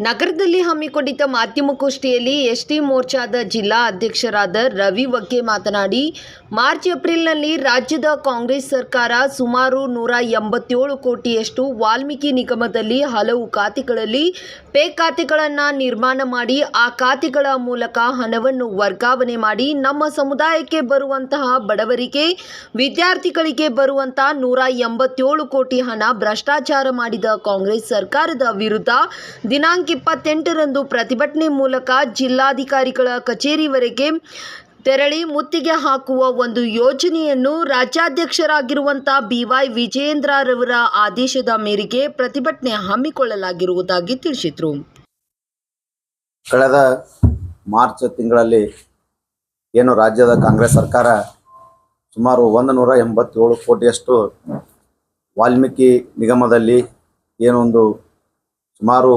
ನಗರದಲ್ಲಿ ಹಮ್ಮಿಕೊಂಡಿದ್ದ ಮಾಧ್ಯಮಗೋಷ್ಠಿಯಲ್ಲಿ ಎಸ್ಟಿ ಮೋರ್ಚಾದ ಜಿಲ್ಲಾ ಅಧ್ಯಕ್ಷರಾದ ರವಿ ವಗ್ಗೆ ಮಾತನಾಡಿ, ಮಾರ್ಚ್-ಏಪ್ರಿಲ್ನಲ್ಲಿ ರಾಜ್ಯದ ಕಾಂಗ್ರೆಸ್ ಸರ್ಕಾರ ಸುಮಾರು 187 ಕೋಟಿಯಷ್ಟು ವಾಲ್ಮೀಕಿ ನಿಗಮದಲ್ಲಿ ಹಲವು ಖಾತೆಗಳಲ್ಲಿ ಪೇ ಖಾತೆಗಳನ್ನು ನಿರ್ಮಾಣ ಮಾಡಿ ಆ ಖಾತೆಗಳ ಮೂಲಕ ಹಣವನ್ನು ವರ್ಗಾವಣೆ ಮಾಡಿ ನಮ್ಮ ಸಮುದಾಯಕ್ಕೆ ಬರುವಂತಹ ಬಡವರಿಗೆ, ವಿದ್ಯಾರ್ಥಿಗಳಿಗೆ ಬರುವಂತಹ 187 ಕೋಟಿ ಹಣ ಭ್ರಷ್ಟಾಚಾರ ಮಾಡಿದ ಕಾಂಗ್ರೆಸ್ ಸರ್ಕಾರದ ವಿರುದ್ಧ ದಿನಾಂಕ 28ರಂದು ಪ್ರತಿಭಟನೆ ಮೂಲಕ ಜಿಲ್ಲಾಧಿಕಾರಿಗಳ ಕಚೇರಿವರೆಗೆ ತೆರಳಿ ಮುತ್ತಿಗೆ ಹಾಕುವ ಒಂದು ಯೋಜನೆಯನ್ನು ರಾಜ್ಯಾಧ್ಯಕ್ಷರಾಗಿರುವಂತಹ BY ವಿಜಯೇಂದ್ರರವರ ಆದೇಶದ ಮೇರೆಗೆ ಪ್ರತಿಭಟನೆ ಹಮ್ಮಿಕೊಳ್ಳಲಾಗಿರುವುದಾಗಿ ತಿಳಿಸಿದರು. ಕಳೆದ ಮಾರ್ಚ್ ತಿಂಗಳಲ್ಲಿ ಏನು ರಾಜ್ಯದ ಕಾಂಗ್ರೆಸ್ ಸರ್ಕಾರ ಸುಮಾರು 187 ಕೋಟಿಯಷ್ಟು ವಾಲ್ಮೀಕಿ ನಿಗಮದಲ್ಲಿ ಏನೊಂದು ಸುಮಾರು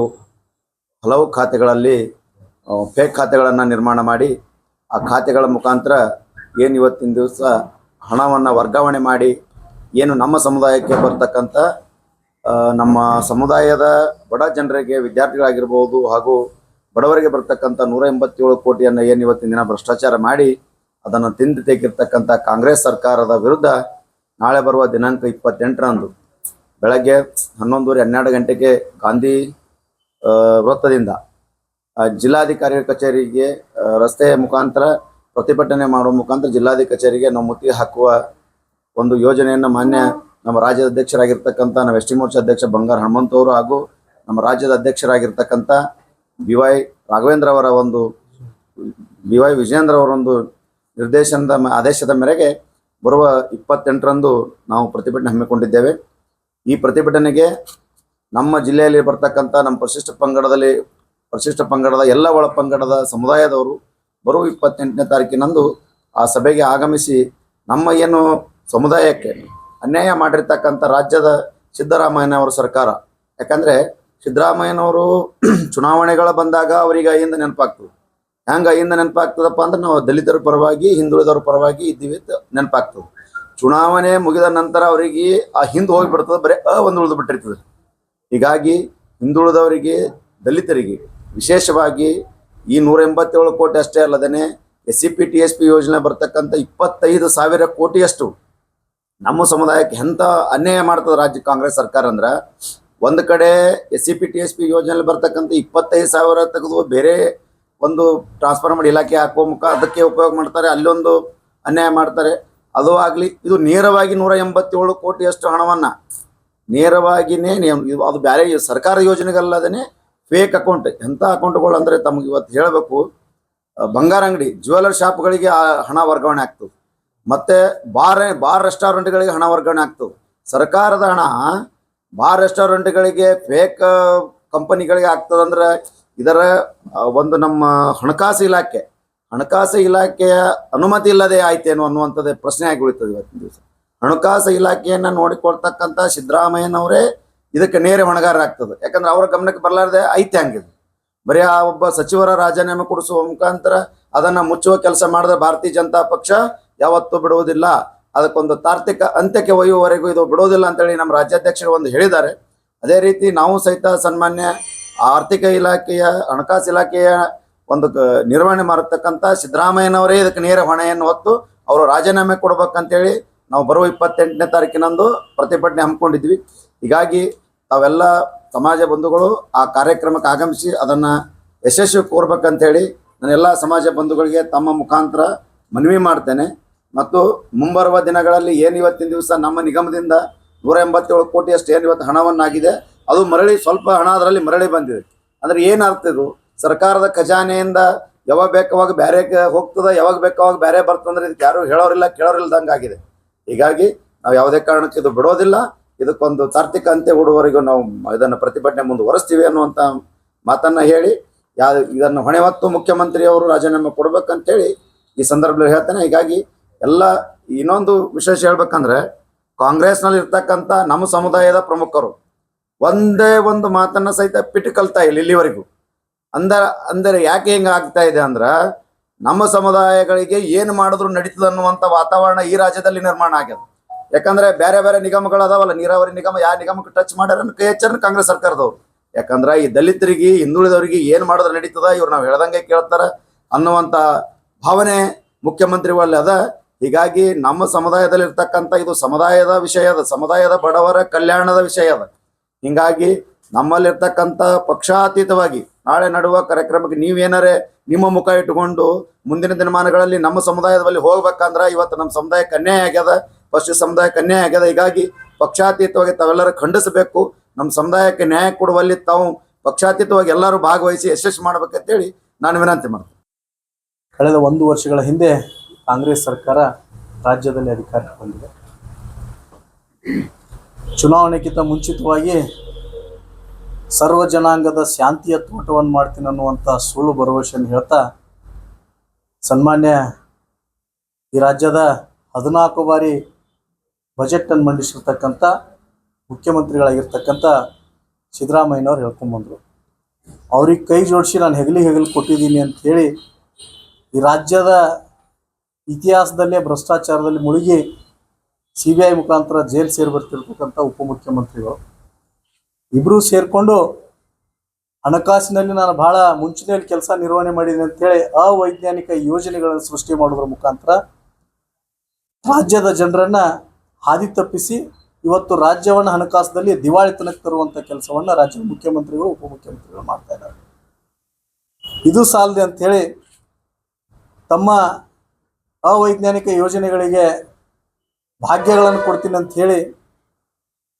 ಹಲವು ಖಾತೆಗಳಲ್ಲಿ ಫೇಕ್ ಖಾತೆಗಳನ್ನು ನಿರ್ಮಾಣ ಮಾಡಿ ಆ ಖಾತೆಗಳ ಮುಖಾಂತರ ಏನು ಇವತ್ತಿನ ದಿವಸ ಹಣವನ್ನು ವರ್ಗಾವಣೆ ಮಾಡಿ ಏನು ನಮ್ಮ ಸಮುದಾಯಕ್ಕೆ ಬರ್ತಕ್ಕಂಥ ನಮ್ಮ ಸಮುದಾಯದ ಬಡ ಜನರಿಗೆ, ವಿದ್ಯಾರ್ಥಿಗಳಾಗಿರ್ಬೋದು ಹಾಗೂ ಬಡವರಿಗೆ ಬರ್ತಕ್ಕಂಥ 187 ಕೋಟಿಯನ್ನು ಏನು ಇವತ್ತಿನ ದಿನ ಭ್ರಷ್ಟಾಚಾರ ಮಾಡಿ ಅದನ್ನು ತಿಂದು ತೆಗೆದಿರ್ತಕ್ಕಂಥ ಕಾಂಗ್ರೆಸ್ ಸರ್ಕಾರದ ವಿರುದ್ಧ ನಾಳೆ ಬರುವ ದಿನಾಂಕ 28ರಂದು ಬೆಳಗ್ಗೆ 11:12 ಗಂಟೆಗೆ ಗಾಂಧಿ ವೃತ್ತದಿಂದ ಜಿಲ್ಲಾಧಿಕಾರಿ ಕಚೇರಿಗೆ ರಸ್ತೆ ಮುಖಾಂತರ ಪ್ರತಿಭಟನೆ ಮಾಡುವ ಮುಖಾಂತರ ಜಿಲ್ಲಾಧಿಕಾರಿ ಕಚೇರಿಗೆ ನಾವು ಮುತ್ತಿಗೆ ಹಾಕುವ ಒಂದು ಯೋಜನೆಯನ್ನು ಮಾನ್ಯ ನಮ್ಮ ರಾಜ್ಯದ ಅಧ್ಯಕ್ಷರಾಗಿರ್ತಕ್ಕಂಥ ನಮ್ಮ ಎಸ್ಟಿ ಮೋರ್ಚಾ ಅಧ್ಯಕ್ಷ ಬಂಗಾರ ಹನುಮಂತವರು ಹಾಗೂ ನಮ್ಮ ರಾಜ್ಯದ ಅಧ್ಯಕ್ಷರಾಗಿರ್ತಕ್ಕಂಥ BY ರಾಘವೇಂದ್ರ ಅವರ ಒಂದು BY ವಿಜಯೇಂದ್ರ ಅವರೊಂದು ನಿರ್ದೇಶನದ ಆದೇಶದ ಮೇರೆಗೆ ಬರುವ 28ರಂದು ನಾವು ಪ್ರತಿಭಟನೆ ಹಮ್ಮಿಕೊಂಡಿದ್ದೇವೆ. ಈ ಪ್ರತಿಭಟನೆಗೆ ನಮ್ಮ ಜಿಲ್ಲೆಯಲ್ಲಿ ಬರ್ತಕ್ಕಂಥ ನಮ್ಮ ಪರಿಶಿಷ್ಟ ಪಂಗಡದ ಎಲ್ಲ ಒಳಪಂಗಡದ ಸಮುದಾಯದವರು ಬರುವ 28ನೇ ತಾರೀಕಿನಂದು ಆ ಸಭೆಗೆ ಆಗಮಿಸಿ ನಮ್ಮ ಏನು ಸಮುದಾಯಕ್ಕೆ ಅನ್ಯಾಯ ಮಾಡಿರ್ತಕ್ಕಂಥ ರಾಜ್ಯದ ಸಿದ್ದರಾಮಯ್ಯನವರ ಸರ್ಕಾರ, ಯಾಕಂದರೆ ಸಿದ್ದರಾಮಯ್ಯನವರು ಚುನಾವಣೆಗಳು ಬಂದಾಗ ಅವರಿಗೆ ಅಹಿಂದ ನೆನಪಾಗ್ತದೆ. ಹೆಂಗೆ ಅಹಿಂದ ನೆನಪಾಗ್ತದಪ್ಪ ಅಂದ್ರೆ ನಾವು ದಲಿತರ ಪರವಾಗಿ, ಹಿಂದುಳಿದವ್ರ ಪರವಾಗಿ ಇದ್ದೀವಿ ನೆನಪಾಗ್ತದೆ. ಚುನಾವಣೆ ಮುಗಿದ ನಂತರ ಅವರಿಗೆ ಆ ಹಿಂದೆ ಹೋಗಿಬಿಡ್ತದೆ, ಬರೀ ಒಂದು ಉಳಿದು ಬಿಟ್ಟಿರ್ತದೆ. ಹೀಗಾಗಿ ಹಿಂದುಳಿದವರಿಗೆ, ದಲಿತರಿಗೆ ವಿಶೇಷವಾಗಿ ಈ 187 ಕೋಟಿ ಅಷ್ಟೇ ಅಲ್ಲದೇ SCP TSP ಯೋಜನೆ ಬರ್ತಕ್ಕಂಥ 25,000 ಕೋಟಿಯಷ್ಟು ನಮ್ಮ ಸಮುದಾಯಕ್ಕೆ ಎಂಥ ಅನ್ಯಾಯ ಮಾಡ್ತದೆ ರಾಜ್ಯ ಕಾಂಗ್ರೆಸ್ ಸರ್ಕಾರ ಅಂದ್ರೆ, ಒಂದು ಕಡೆ SCP TSP ಯೋಜನೆಯಲ್ಲಿ ಬರ್ತಕ್ಕಂಥ 25,000 ತೆಗೆದು ಬೇರೆ ಒಂದು ಟ್ರಾನ್ಸ್ಫಾರ್ಮರ್ ಇಲಾಖೆ ಹಾಕುವ ಮುಖ ಅದಕ್ಕೆ ಉಪಯೋಗ ಮಾಡ್ತಾರೆ, ಅಲ್ಲೊಂದು ಅನ್ಯಾಯ ಮಾಡ್ತಾರೆ. ಅದು ಆಗಲಿ, ಇದು ನೇರವಾಗಿ 187 ಕೋಟಿಯಷ್ಟು ಹಣವನ್ನು ನೇರವಾಗಿಯೇ ಅದು ಬೇರೆ ಸರ್ಕಾರ ಯೋಜನೆಗಲ್ಲದೇ ಫೇಕ್ ಅಕೌಂಟ್, ಎಂಥ ಅಕೌಂಟ್ಗಳು ಅಂದರೆ ತಮಗೆ ಇವತ್ತು ಹೇಳಬೇಕು, ಬಂಗಾರ ಅಂಗಡಿ, ಜ್ಯುವೆಲರ್ ಶಾಪ್ಗಳಿಗೆ ಹಣ ವರ್ಗಾವಣೆ ಆಗ್ತದೆ, ಮತ್ತು ಬಾರ್ ರೆಸ್ಟೋರೆಂಟ್ಗಳಿಗೆ ಹಣ ವರ್ಗಾವಣೆ ಆಗ್ತದೆ. ಸರ್ಕಾರದ ಹಣ ಬಾರ್ ರೆಸ್ಟೋರೆಂಟ್ಗಳಿಗೆ, ಫೇಕ್ ಕಂಪನಿಗಳಿಗೆ ಆಗ್ತದಂದ್ರೆ ಇದರ ಒಂದು ನಮ್ಮ ಹಣಕಾಸು ಇಲಾಖೆಯ ಅನುಮತಿ ಇಲ್ಲದೆ ಆಯ್ತೇನೋ ಅನ್ನುವಂಥದ್ದೇ ಪ್ರಶ್ನೆ ಆಗಿ ಉಳಿತದೆ ಇವತ್ತಿನ ದಿವಸ. ಹಣಕಾಸು ಇಲಾಖೆಯನ್ನು ನೋಡಿಕೊಳ್ತಕ್ಕಂಥ ಸಿದ್ದರಾಮಯ್ಯನವರೇ ಇದಕ್ಕೆ ನೇರ ಹೊಣೆಗಾರರಾಗ್ತದೆ. ಯಾಕಂದ್ರೆ ಅವರ ಗಮನಕ್ಕೆ ಬರಲಾರ್ದೆ ಐತೆ ಹಂಗಿದೆ. ಬರೀ ಆ ಒಬ್ಬ ಸಚಿವರ ರಾಜೀನಾಮೆ ಕೊಡಿಸುವ ಮುಖಾಂತರ ಅದನ್ನು ಮುಚ್ಚುವ ಕೆಲಸ ಮಾಡಿದ್ರೆ ಭಾರತೀಯ ಜನತಾ ಪಕ್ಷ ಯಾವತ್ತೂ ಬಿಡುವುದಿಲ್ಲ, ಅದಕ್ಕೊಂದು ತಾರ್ಕಿಕ ಅಂತ್ಯಕ್ಕೆ ಒಯ್ಯುವವರೆಗೂ ಇದು ಬಿಡುವುದಿಲ್ಲ ಅಂತೇಳಿ ನಮ್ಮ ರಾಜ್ಯಾಧ್ಯಕ್ಷರು ಒಂದು ಹೇಳಿದ್ದಾರೆ. ಅದೇ ರೀತಿ ನಾವು ಸಹಿತ ಸನ್ಮಾನ್ಯ ಆರ್ಥಿಕ ಇಲಾಖೆಯ, ಹಣಕಾಸು ಇಲಾಖೆಯ ಒಂದು ನಿರ್ವಹಣೆ ಮಾಡತಕ್ಕಂಥ ಸಿದ್ದರಾಮಯ್ಯನವರೇ ಇದಕ್ಕೆ ನೇರ ಹೊಣೆಯನ್ನು ಹೊತ್ತು ಅವರು ರಾಜೀನಾಮೆ ಕೊಡ್ಬೇಕಂತೇಳಿ ನಾವು ಬರುವ 28ನೇ ತಾರೀಕಿನಂದು ಪ್ರತಿಭಟನೆ ಹಮ್ಮಿಕೊಂಡಿದ್ವಿ. ಹೀಗಾಗಿ ತಾವೆಲ್ಲ ಸಮಾಜ ಬಂಧುಗಳು ಆ ಕಾರ್ಯಕ್ರಮಕ್ಕೆ ಆಗಮಿಸಿ ಅದನ್ನು ಯಶಸ್ವಿ ಕೋರ್ಬೇಕಂತೇಳಿ ನಾನೆಲ್ಲ ಸಮಾಜ ಬಂಧುಗಳಿಗೆ ತಮ್ಮ ಮುಖಾಂತರ ಮನವಿ ಮಾಡ್ತೇನೆ. ಮತ್ತು ಮುಂಬರುವ ದಿನಗಳಲ್ಲಿ ಏನು ಇವತ್ತಿನ ದಿವಸ ನಮ್ಮ ನಿಗಮದಿಂದ 187 ಕೋಟಿಯಷ್ಟು ಏನು ಇವತ್ತು ಹಣವನ್ನಾಗಿದೆ, ಅದು ಮರಳಿ ಸ್ವಲ್ಪ ಹಣ ಅದರಲ್ಲಿ ಮರಳಿ ಬಂದಿದೆ. ಅಂದರೆ ಏನಾಗ್ತದೆ, ಇದು ಸರ್ಕಾರದ ಖಜಾನೆಯಿಂದ ಯಾವಾಗ ಬೇಕಾವಾಗ ಬೇರೆ ಹೋಗ್ತದೆ, ಯಾವಾಗ ಬೇಕಾವಾಗ ಬೇರೆ ಬರ್ತಂದ್ರೆ ಇದಕ್ಕೆ ಯಾರು ಹೇಳೋರಿಲ್ಲ ಕೇಳೋರಿಲ್ದಂಗೆ ಆಗಿದೆ. ಹೀಗಾಗಿ ನಾವು ಯಾವುದೇ ಕಾರಣಕ್ಕೆ ಇದು ಬಿಡೋದಿಲ್ಲ, ಇದಕ್ಕೊಂದು ತಾರ್ಕಿಕ ಅಂತ್ಯ ಹುಡುವವರೆಗೂ ನಾವು ಇದನ್ನು ಪ್ರತಿಭಟನೆ ಮುಂದುವರಿಸ್ತೀವಿ ಅನ್ನುವಂಥ ಮಾತನ್ನು ಹೇಳಿ ಇದನ್ನು ಹೊಣೆ ಹೊತ್ತು ಮುಖ್ಯಮಂತ್ರಿಯವರು ರಾಜೀನಾಮೆ ಕೊಡ್ಬೇಕಂತೇಳಿ ಈ ಸಂದರ್ಭದಲ್ಲಿ ಹೇಳ್ತೇನೆ. ಹೀಗಾಗಿ ಎಲ್ಲ ಇನ್ನೊಂದು ವಿಶೇಷ ಹೇಳ್ಬೇಕಂದ್ರೆ, ಕಾಂಗ್ರೆಸ್ನಲ್ಲಿ ಇರ್ತಕ್ಕಂಥ ನಮ್ಮ ಸಮುದಾಯದ ಪ್ರಮುಖರು ಒಂದೇ ಒಂದು ಮಾತನ್ನು ಸಹಿತ ಪಿಟ್ಟು ಕಲ್ತಾ ಇಲ್ಲ ಇಲ್ಲಿವರೆಗೂ. ಅಂದರೆ ಯಾಕೆ ಹಿಂಗೆ ಆಗ್ತಾ ಇದೆ ಅಂದ್ರೆ, ನಮ್ಮ ಸಮುದಾಯಗಳಿಗೆ ಏನು ಮಾಡಿದ್ರು ನಡೀತದೆ ಅನ್ನುವಂಥ ವಾತಾವರಣ ಈ ರಾಜ್ಯದಲ್ಲಿ ನಿರ್ಮಾಣ ಆಗ್ಯದ. ಯಾಕಂದ್ರೆ ಬೇರೆ ಬೇರೆ ನಿಗಮಗಳು ಅದಾವಲ್ಲ, ನೀರಾವರಿ ನಿಗಮ, ಯಾವ ನಿಗಮಕ್ಕೆ ಟಚ್ ಮಾಡ್ಯಾರ ಕೈ ಹೆಚ್ಚರ ಕಾಂಗ್ರೆಸ್ ಸರ್ಕಾರದವರು. ಯಾಕಂದ್ರೆ ಈ ದಲಿತರಿಗೆ ಹಿಂದುಳಿದವರಿಗೆ ಏನು ಮಾಡಿದ್ರೆ ನಡೀತದ, ಇವ್ರು ನಾವು ಹೇಳ್ದಂಗೆ ಕೇಳ್ತಾರ ಅನ್ನುವಂಥ ಭಾವನೆ ಮುಖ್ಯಮಂತ್ರಿಗಳಲ್ಲಿ ಅದ. ಹೀಗಾಗಿ ನಮ್ಮ ಸಮುದಾಯದಲ್ಲಿ ಇರ್ತಕ್ಕಂಥ ಇದು ಸಮುದಾಯದ ವಿಷಯ ಅದ, ಸಮುದಾಯದ ಬಡವರ ಕಲ್ಯಾಣದ ವಿಷಯ ಅದ. ಹೀಗಾಗಿ ನಮ್ಮಲ್ಲಿರ್ತಕ್ಕಂಥ ಪಕ್ಷಾತೀತವಾಗಿ ನಾಳೆ ನಡುವ ಕಾರ್ಯಕ್ರಮಕ್ಕೆ ನೀವೇನಾರೇ ನಿಮ್ಮ ಮುಖ ಇಟ್ಟುಕೊಂಡು ಮುಂದಿನ ದಿನಮಾನಗಳಲ್ಲಿ ನಮ್ಮ ಸಮುದಾಯದ ಬಳಿ ಹೋಗ್ಬೇಕಂದ್ರೆ ಇವತ್ತು ನಮ್ಮ ಸಮುದಾಯಕ್ಕೆ ಅನ್ಯಾಯ ಆಗ್ಯದ, ಪಶ್ಚಿಮ ಸಮುದಾಯಕ್ಕೆ ಅನ್ಯಾಯ ಆಗ್ಯದ. ಹೀಗಾಗಿ ಪಕ್ಷಾತೀತವಾಗಿ ತಾವೆಲ್ಲರೂ ಖಂಡಿಸಬೇಕು. ನಮ್ಮ ಸಮುದಾಯಕ್ಕೆ ನ್ಯಾಯ ಕೊಡುವಲ್ಲಿ ತಾವು ಪಕ್ಷಾತೀತವಾಗಿ ಎಲ್ಲರೂ ಭಾಗವಹಿಸಿ ಯಶಸ್ವಿ ಮಾಡ್ಬೇಕಂತೇಳಿ ನಾನು ವಿನಂತಿ ಮಾಡ್ತೀನಿ. ಕಳೆದ 1 ವರ್ಷಗಳ ಹಿಂದೆ ಕಾಂಗ್ರೆಸ್ ಸರ್ಕಾರ ರಾಜ್ಯದಲ್ಲಿ ಅಧಿಕಾರಕ್ಕೆ ಬಂದಿದೆ. ಚುನಾವಣೆಗಿಂತ ಮುಂಚಿತವಾಗಿ ಸರ್ವ ಜನಾಂಗದ ಶಾಂತಿಯ ತೋಟವನ್ನು ಮಾಡ್ತೀನಿ ಅನ್ನುವಂಥ ಸುಳ್ಳು ಭರವಸೆಯನ್ನು ಹೇಳ್ತಾ ಸನ್ಮಾನ್ಯ ಈ ರಾಜ್ಯದ 14 ಬಾರಿ ಬಜೆಟನ್ನು ಮಂಡಿಸಿರ್ತಕ್ಕಂಥ ಮುಖ್ಯಮಂತ್ರಿಗಳಾಗಿರ್ತಕ್ಕಂಥ ಸಿದ್ದರಾಮಯ್ಯನವ್ರು ಹೇಳ್ಕೊಂಬಂದರು. ಅವ್ರಿಗೆ ಕೈ ಜೋಡಿಸಿ ನಾನು ಹೆಗಲು ಕೊಟ್ಟಿದ್ದೀನಿ ಅಂಥೇಳಿ ಈ ರಾಜ್ಯದ ಇತಿಹಾಸದಲ್ಲೇ ಭ್ರಷ್ಟಾಚಾರದಲ್ಲಿ ಮುಳುಗಿ CBI ಮುಖಾಂತರ ಜೈಲು ಸೇರಿ ಬರ್ತಿರ್ತಕ್ಕಂಥ ಉಪಮುಖ್ಯಮಂತ್ರಿಗಳು ಇಬ್ಬರೂ ಸೇರಿಕೊಂಡು ಹಣಕಾಸಿನಲ್ಲಿ ನಾನು ಭಾಳ ಮುಂಚಿನಲ್ಲಿ ಕೆಲಸ ನಿರ್ವಹಣೆ ಮಾಡಿದ್ದೀನಿ ಅಂತೇಳಿ ಅವೈಜ್ಞಾನಿಕ ಯೋಜನೆಗಳನ್ನು ಸೃಷ್ಟಿ ಮಾಡೋದ್ರ ಮುಖಾಂತರ ರಾಜ್ಯದ ಜನರನ್ನು ಹಾದಿ ತಪ್ಪಿಸಿ ಇವತ್ತು ರಾಜ್ಯವನ್ನು ಹಣಕಾಸದಲ್ಲಿ ದಿವಾಳಿತನಕ್ಕೆ ತರುವಂಥ ಕೆಲಸವನ್ನು ರಾಜ್ಯದ ಮುಖ್ಯಮಂತ್ರಿಗಳು ಉಪಮುಖ್ಯಮಂತ್ರಿಗಳು ಮಾಡ್ತಾ ಇದ್ದಾರೆ. ಇದು ಸಾಲದೆ ಅಂಥೇಳಿ ತಮ್ಮ ಅವೈಜ್ಞಾನಿಕ ಯೋಜನೆಗಳಿಗೆ ಭಾಗ್ಯಗಳನ್ನು ಕೊಡ್ತೀನಿ ಅಂತ ಹೇಳಿ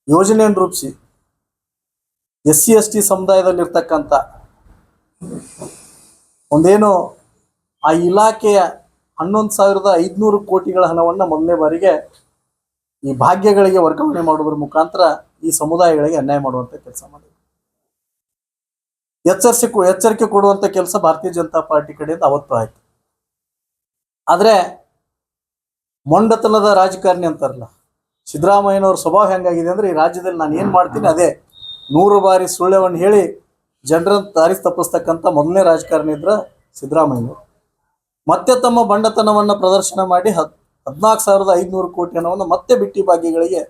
ಯೋಜನೆಯನ್ನು ರೂಪಿಸಿ SC/ST ಸಮುದಾಯದಲ್ಲಿರ್ತಕ್ಕಂಥ ಒಂದೇನು ಆ ಇಲಾಖೆಯ 11,500 ಕೋಟಿಗಳ ಹಣವನ್ನು ಮೊದಲನೇ ಬಾರಿಗೆ ಈ ಭಾಗ್ಯಗಳಿಗೆ ವರ್ಗಾವಣೆ ಮಾಡೋದ್ರ ಮುಖಾಂತರ ಈ ಸಮುದಾಯಗಳಿಗೆ ಅನ್ಯಾಯ ಮಾಡುವಂಥ ಕೆಲಸ ಮಾಡಿದೆ. ಎಚ್ಚರಿಕೆ ಕೊಡುವಂಥ ಕೆಲಸ ಭಾರತೀಯ ಜನತಾ ಪಾರ್ಟಿ ಕಡೆಯಿಂದ ಅವತ್ತು ಆಯಿತು. ಆದರೆ ಮೊಂಡತನದ ರಾಜಕಾರಣಿ ಅಂತಾರಲ್ಲ, ಸಿದ್ದರಾಮಯ್ಯನವ್ರ ಸ್ವಭಾವ ಹೆಂಗಾಗಿದೆ ಅಂದರೆ ಈ ರಾಜ್ಯದಲ್ಲಿ ನಾನು ಏನು ಮಾಡ್ತೀನಿ ಅದೇ 100 ಬಾರಿ ಸುಳ್ಳ್ಯವನ್ನು ಹೇಳಿ ಜನರನ್ನು ದಾರಿ ತಪ್ಪಿಸ್ತಕ್ಕಂಥ ಮೊದಲನೇ ರಾಜಕಾರಣಿ ಇದ್ರ ಸಿದ್ದರಾಮಯ್ಯನವರು. ಮತ್ತೆ ತಮ್ಮ ಬಂಡತನವನ್ನು ಪ್ರದರ್ಶನ ಮಾಡಿ 14,500 ಕೋಟಿ ಹಣವನ್ನು ಮತ್ತೆ ಬಿಟ್ಟಿ ಭಾಗ್ಯಗಳಿಗೆ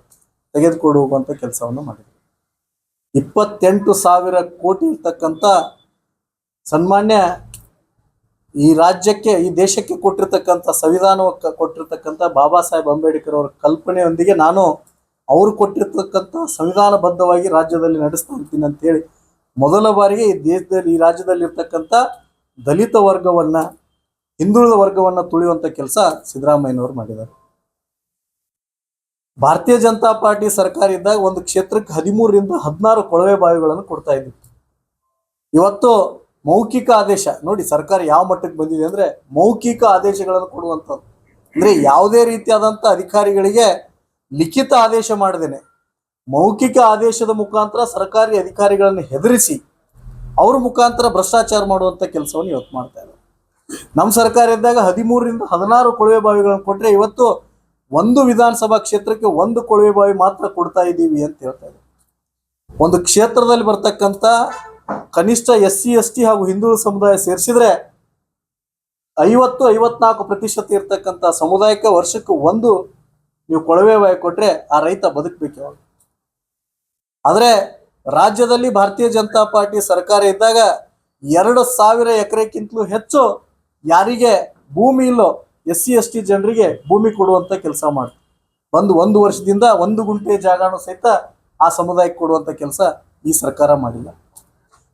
ತೆಗೆದುಕೊಡುವಂಥ ಕೆಲಸವನ್ನು ಮಾಡಿದರು. 28,000 ಕೋಟಿ ಇರ್ತಕ್ಕಂಥ ಸನ್ಮಾನ್ಯ ಈ ರಾಜ್ಯಕ್ಕೆ ಈ ದೇಶಕ್ಕೆ ಕೊಟ್ಟಿರ್ತಕ್ಕಂಥ ಸಂವಿಧಾನಕ್ಕೆ ಕೊಟ್ಟಿರ್ತಕ್ಕಂಥ ಬಾಬಾ ಸಾಹೇಬ್ ಅಂಬೇಡ್ಕರ್ ಅವರ ಕಲ್ಪನೆಯೊಂದಿಗೆ ನಾನು ಅವರು ಕೊಟ್ಟಿರ್ತಕ್ಕಂಥ ಸಂವಿಧಾನಬದ್ಧವಾಗಿ ರಾಜ್ಯದಲ್ಲಿ ನಡೆಸ್ತಾ ಇರ್ತೀನಿ ಅಂತೇಳಿ ಮೊದಲ ಬಾರಿಗೆ ಈ ದೇಶದಲ್ಲಿ ಈ ರಾಜ್ಯದಲ್ಲಿರ್ತಕ್ಕಂಥ ದಲಿತ ವರ್ಗವನ್ನು ಹಿಂದುಳಿದ ವರ್ಗವನ್ನು ತುಳಿಯುವಂಥ ಕೆಲಸ ಸಿದ್ದರಾಮಯ್ಯನವರು ಮಾಡಿದ್ದಾರೆ. ಭಾರತೀಯ ಜನತಾ ಪಾರ್ಟಿ ಸರ್ಕಾರ ಇದ್ದಾಗ ಒಂದು ಕ್ಷೇತ್ರಕ್ಕೆ 13ರಿಂದ 16 ಕೊಳವೆ ಬಾವಿಗಳನ್ನು ಕೊಡ್ತಾ ಇದ್ದಿತ್ತು. ಇವತ್ತು ಮೌಖಿಕ ಆದೇಶ ನೋಡಿ ಸರ್ಕಾರ ಯಾವ ಮಟ್ಟಕ್ಕೆ ಬಂದಿದೆ ಅಂದರೆ ಮೌಖಿಕ ಆದೇಶಗಳನ್ನು ಕೊಡುವಂಥದ್ದು. ಅಂದರೆ ಯಾವುದೇ ರೀತಿಯಾದಂಥ ಅಧಿಕಾರಿಗಳಿಗೆ ಲಿಖಿತ ಆದೇಶ ಮಾಡದೇನೆ ಮೌಖಿಕ ಆದೇಶದ ಮುಖಾಂತರ ಸರ್ಕಾರಿ ಅಧಿಕಾರಿಗಳನ್ನು ಹೆದರಿಸಿ ಅವ್ರ ಮುಖಾಂತರ ಭ್ರಷ್ಟಾಚಾರ ಮಾಡುವಂಥ ಕೆಲಸವನ್ನು ಇವತ್ತು ಮಾಡ್ತಾ ಇದ್ದಾರೆ. ನಮ್ಮ ಸರ್ಕಾರ ಇದ್ದಾಗ 13ರಿಂದ 16 ಕೊಳವೆ ಬಾವಿಗಳನ್ನು ಕೊಟ್ಟರೆ ಇವತ್ತು ಒಂದು ವಿಧಾನಸಭಾ ಕ್ಷೇತ್ರಕ್ಕೆ 1 ಕೊಳವೆ ಬಾವಿ ಮಾತ್ರ ಕೊಡ್ತಾ ಇದ್ದೀವಿ ಅಂತ ಹೇಳ್ತಾ ಇದ್ದಾರೆ. ಒಂದು ಕ್ಷೇತ್ರದಲ್ಲಿ ಬರ್ತಕ್ಕಂಥ ಕನಿಷ್ಠ SC/ST ಹಾಗೂ ಹಿಂದುಳಿದ ಸಮುದಾಯ ಸೇರಿಸಿದ್ರೆ 50-54% ಇರ್ತಕ್ಕಂಥ ಸಮುದಾಯಕ್ಕೆ ವರ್ಷಕ್ಕೆ 1 ನೀವು ಕೊಳವೆ ಬಾವಿ ಕೊಟ್ರೆ ಆ ರೈತ ಬದುಕಬೇಕು. ಆದರೆ ರಾಜ್ಯದಲ್ಲಿ ಭಾರತೀಯ ಜನತಾ ಪಾರ್ಟಿ ಸರ್ಕಾರ ಇದ್ದಾಗ 2,000 ಎಕರೆಕ್ಕಿಂತಲೂ ಹೆಚ್ಚು ಯಾರಿಗೆ ಭೂಮಿ ಇಲ್ಲೋ SC/ST ಜನರಿಗೆ ಭೂಮಿ ಕೊಡುವಂಥ ಕೆಲಸ ಮಾಡ್ತಾರೆ. 1 ವರ್ಷದಿಂದ 1 ಗುಂಟೆ ಜಾಗನೂ ಸಹಿತ ಆ ಸಮುದಾಯಕ್ಕೆ ಕೊಡುವಂಥ ಕೆಲಸ ಈ ಸರ್ಕಾರ ಮಾಡಿಲ್ಲ.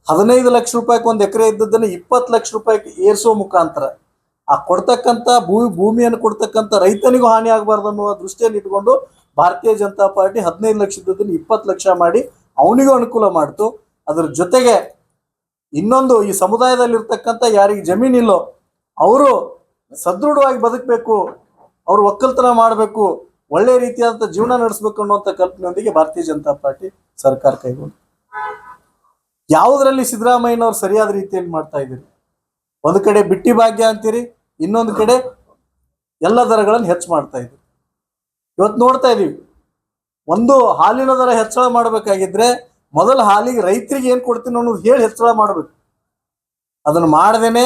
15 ಲಕ್ಷ ರೂಪಾಯಿಗೆ 1 ಎಕರೆ ಇದ್ದದ್ದನ್ನು 20 ಲಕ್ಷ ರೂಪಾಯಿಗೆ ಏರಿಸೋ ಮುಖಾಂತರ ಆ ಕೊಡ್ತಕ್ಕಂಥ ಭೂಮಿಯನ್ನು ಕೊಡ್ತಕ್ಕಂಥ ರೈತನಿಗೂ ಹಾನಿ ಆಗಬಾರ್ದು ಅನ್ನುವ ದೃಷ್ಟಿಯನ್ನು ಇಟ್ಕೊಂಡು ಭಾರತೀಯ ಜನತಾ ಪಾರ್ಟಿ 15 ಲಕ್ಷ ಇದ್ದದನ್ನು 20 ಲಕ್ಷ ಮಾಡಿ ಅವನಿಗೂ ಅನುಕೂಲ ಮಾಡ್ತು. ಅದರ ಜೊತೆಗೆ ಇನ್ನೊಂದು ಈ ಸಮುದಾಯದಲ್ಲಿರ್ತಕ್ಕಂಥ ಯಾರಿಗೆ ಜಮೀನಿಲ್ಲೋ ಅವರು ಸದೃಢವಾಗಿ ಬದುಕಬೇಕು, ಅವರು ಒಕ್ಕಲ್ತನ ಮಾಡಬೇಕು, ಒಳ್ಳೆ ರೀತಿಯಾದಂಥ ಜೀವನ ನಡೆಸಬೇಕು ಅನ್ನುವಂಥ ಕಲ್ಪನೆಯೊಂದಿಗೆ ಭಾರತೀಯ ಜನತಾ ಪಾರ್ಟಿ ಸರ್ಕಾರ ಕೈಗೊಂಡು ಯಾವುದರಲ್ಲಿ ಸಿದ್ದರಾಮಯ್ಯನವರು ಸರಿಯಾದ ರೀತಿಯಲ್ಲಿ ಮಾಡ್ತಾ ಇದ್ದೀರಿ. ಒಂದು ಕಡೆ ಬಿಟ್ಟಿ ಭಾಗ್ಯ ಅಂತೀರಿ, ಇನ್ನೊಂದು ಕಡೆ ಎಲ್ಲ ದರಗಳನ್ನು ಹೆಚ್ಚು ಮಾಡ್ತಾ ಇದ್ದೀರಿ. ಇವತ್ತು ನೋಡ್ತಾ ಇದ್ದೀವಿ, ಒಂದು ಹಾಲಿನ ದರ ಹೆಚ್ಚಳ ಮಾಡಬೇಕಾಗಿದ್ರೆ ಮೊದಲು ಹಾಲಿಗೆ ರೈತರಿಗೆ ಏನು ಕೊಡ್ತೀನಿ ಅನ್ನೋದು ಹೇಳಿ ಹೆಚ್ಚಳ ಮಾಡಬೇಕು. ಅದನ್ನು ಮಾಡದೇನೆ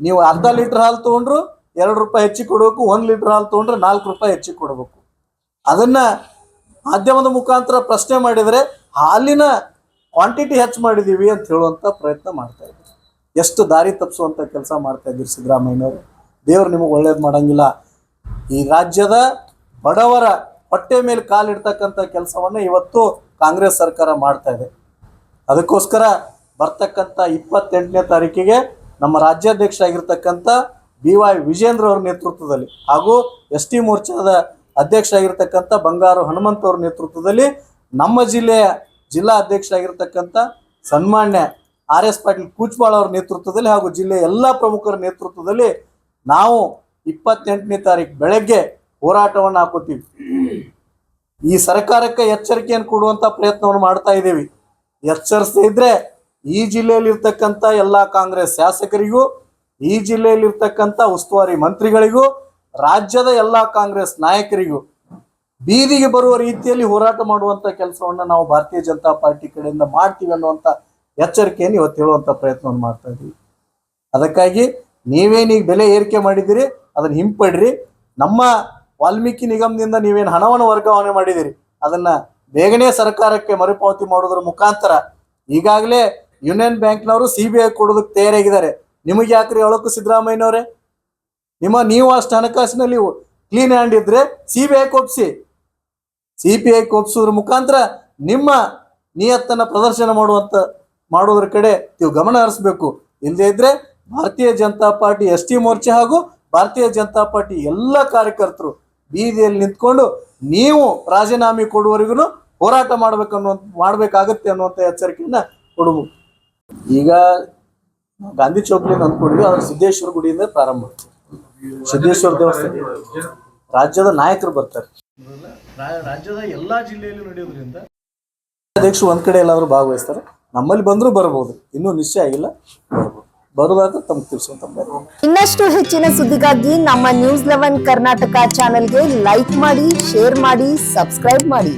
ನೀವು ಅರ್ಧ ಲೀಟರ್ ಹಾಲು ತೊಗೊಂಡ್ರು 2 ರೂಪಾಯಿ ಹೆಚ್ಚಿಗೆ ಕೊಡಬೇಕು, 1 ಲೀಟರ್ ಹಾಲು ತೊಗೊಂಡ್ರೆ 4 ರೂಪಾಯಿ ಹೆಚ್ಚಿಗೆ ಕೊಡಬೇಕು. ಅದನ್ನ ಮಾಧ್ಯಮದ ಮುಖಾಂತರ ಪ್ರಶ್ನೆ ಮಾಡಿದರೆ ಹಾಲಿನ ಕ್ವಾಂಟಿಟಿ ಹೆಚ್ಚು ಮಾಡಿದೀವಿ ಅಂತ ಹೇಳುವಂತ ಪ್ರಯತ್ನ ಮಾಡ್ತಾ ಇದ್ದೀವಿ. ಎಷ್ಟು ದಾರಿ ತಪ್ಪಿಸುವಂತ ಕೆಲಸ ಮಾಡ್ತಾ ಇದ್ದೀರಿ ಸಿದ್ದರಾಮಯ್ಯನವರು. ದೇವ್ರು ನಿಮಗೆ ಒಳ್ಳೇದು ಮಾಡಂಗಿಲ್ಲ. ಈ ರಾಜ್ಯದ ಬಡವರ ಹೊಟ್ಟೆ ಮೇಲೆ ಕಾಲಿಡ್ತಕ್ಕಂಥ ಕೆಲಸವನ್ನ ಇವತ್ತು ಕಾಂಗ್ರೆಸ್ ಸರ್ಕಾರ ಮಾಡ್ತಾ ಇದೆ. ಅದಕ್ಕೋಸ್ಕರ ಬರ್ತಕ್ಕಂಥ 28ನೇ ತಾರೀಕಿಗೆ ನಮ್ಮ ರಾಜ್ಯಾಧ್ಯಕ್ಷ ಆಗಿರ್ತಕ್ಕಂಥ BY ವಿಜೇಂದ್ರ ಅವರ ನೇತೃತ್ವದಲ್ಲಿ ಹಾಗೂ ST ಮೋರ್ಚಾದ ಅಧ್ಯಕ್ಷ ಆಗಿರ್ತಕ್ಕಂಥ ಬಂಗಾರು ಹನುಮಂತ ಅವರ ನೇತೃತ್ವದಲ್ಲಿ ನಮ್ಮ ಜಿಲ್ಲೆಯ ಜಿಲ್ಲಾ ಅಧ್ಯಕ್ಷ ಆಗಿರ್ತಕ್ಕಂಥ ಸನ್ಮಾನ್ಯ RS ಪಾಟೀಲ್ ಕೂಚ್ಬಾಳ್ ಅವರ ನೇತೃತ್ವದಲ್ಲಿ ಹಾಗೂ ಜಿಲ್ಲೆಯ ಎಲ್ಲ ಪ್ರಮುಖರ ನೇತೃತ್ವದಲ್ಲಿ ನಾವು 28ನೇ ತಾರೀಕು ಬೆಳಗ್ಗೆ ಹೋರಾಟವನ್ನು ಹಾಕೋತೀವಿ. ಈ ಸರ್ಕಾರಕ್ಕೆ ಎಚ್ಚರಿಕೆಯನ್ನು ಕೊಡುವಂತ ಪ್ರಯತ್ನವನ್ನು ಮಾಡ್ತಾ ಇದ್ದೀವಿ. ಎಚ್ಚರಿಸದೇ ಇದ್ರೆ ಈ ಜಿಲ್ಲೆಯಲ್ಲಿ ಇರ್ತಕ್ಕಂಥ ಎಲ್ಲ ಕಾಂಗ್ರೆಸ್ ಶಾಸಕರಿಗೂ, ಈ ಜಿಲ್ಲೆಯಲ್ಲಿ ಇರ್ತಕ್ಕಂಥ ಉಸ್ತುವಾರಿ ಮಂತ್ರಿಗಳಿಗೂ, ರಾಜ್ಯದ ಎಲ್ಲ ಕಾಂಗ್ರೆಸ್ ನಾಯಕರಿಗೂ ಬೀದಿಗೆ ಬರುವ ರೀತಿಯಲ್ಲಿ ಹೋರಾಟ ಮಾಡುವಂತ ಕೆಲಸವನ್ನ ನಾವು ಭಾರತೀಯ ಜನತಾ ಪಾರ್ಟಿ ಕಡೆಯಿಂದ ಮಾಡ್ತೀವಿ ಅನ್ನುವಂತ ಎಚ್ಚರಿಕೆಯನ್ನು ಇವತ್ತು ಹೇಳುವಂತ ಪ್ರಯತ್ನವನ್ನು ಮಾಡ್ತಾ ಇದ್ದೀವಿ. ಅದಕ್ಕಾಗಿ ನೀವೇನೀಗ ಬೆಲೆ ಏರಿಕೆ ಮಾಡಿದ್ದೀರಿ ಅದನ್ನ ಹಿಂಪಡ್ರಿ. ನಮ್ಮ ವಾಲ್ಮೀಕಿ ನಿಗಮದಿಂದ ನೀವೇನು ಹಣವನ್ನು ವರ್ಗಾವಣೆ ಮಾಡಿದಿರಿ ಅದನ್ನ ಬೇಗನೆ ಸರ್ಕಾರಕ್ಕೆ ಮರುಪಾವತಿ ಮಾಡೋದ್ರ ಮುಖಾಂತರ ಈಗಾಗಲೇ ಯೂನಿಯನ್ ಬ್ಯಾಂಕ್ನವರು CBI ಕೊಡೋದಕ್ಕೆ ತಯಾರಾಗಿದ್ದಾರೆ. ನಿಮಗೆ ಯಾಕ್ರಿ ಹೇಳೋಕು ಸಿದ್ದರಾಮಯ್ಯನವರೇ? ನೀವು ಅಷ್ಟು ಹಣಕಾಸಿನಲ್ಲಿ ಕ್ಲೀನ್ ಹ್ಯಾಂಡ್ ಇದ್ರೆ CBI ಕೊಪ್ಸಿ. CBI ಕೊಪ್ಸೋದ್ರ ಮುಖಾಂತರ ನಿಮ್ಮ ನಿಯತ್ತನ್ನ ಪ್ರದರ್ಶನ ಮಾಡೋದ್ರ ಕಡೆ ನೀವು ಗಮನ ಹರಿಸಬೇಕು. ಇಲ್ಲದೇ ಇದ್ರೆ ಭಾರತೀಯ ಜನತಾ ಪಾರ್ಟಿ ST ಮೋರ್ಚಾ ಹಾಗೂ ಭಾರತೀಯ ಜನತಾ ಪಾರ್ಟಿ ಎಲ್ಲ ಕಾರ್ಯಕರ್ತರು ಬೀದಿಯಲ್ಲಿ ನಿಂತ್ಕೊಂಡು ನೀವು ರಾಜೀನಾಮೆ ಕೊಡುವವರೆಗೂ ಹೋರಾಟ ಮಾಡಬೇಕಾಗತ್ತೆ ಅನ್ನುವಂಥ ಎಚ್ಚರಿಕೆಯನ್ನ ಕೊಡಬಹುದು. ಈಗ ಗಾಂಧಿ ಚೌಕ್ಲಿಂದ ಅಂದ್ಕೊಂಡಿದ್ವಿ, ಅದ್ರ ಸಿದ್ದೇಶ್ವರ ಗುಡಿಯಿಂದ ಪ್ರಾರಂಭ ಮಾಡ್ತೀವಿ. ಸಿದ್ದೇಶ್ವರ ದೇವಸ್ಥಾನ ರಾಜ್ಯದ ನಾಯಕರು ಬರ್ತಾರೆ. ರಾಜ್ಯದ ಎಲ್ಲಾ ಜಿಲ್ಲೆಯಲ್ಲೂ ನಡೆಯೋದ್ರಿಂದ ಅಧ್ಯಕ್ಷರು ಒಂದ್ ಕಡೆ ಎಲ್ಲಾದ್ರೂ ಭಾಗವಹಿಸ್ತಾರೆ. ನಮ್ಮಲ್ಲಿ ಬಂದರೂ ಬರಬಹುದು, ಇನ್ನೂ ನಿಶ್ಚಯ ಆಗಿಲ್ಲ. ಬರುವಾಗ ತಮ್ಗೆ ತಿಳಿಸುವಂತ ಇನ್ನಷ್ಟು ಹೆಚ್ಚಿನ ಸುದ್ದಿಗಾಗಿ ನಮ್ಮ News 11 ಕರ್ನಾಟಕ ಚಾನೆಲ್ಗೆ ಲೈಕ್ ಮಾಡಿ, ಶೇರ್ ಮಾಡಿ, ಸಬ್ಸ್ಕ್ರೈಬ್ ಮಾಡಿ.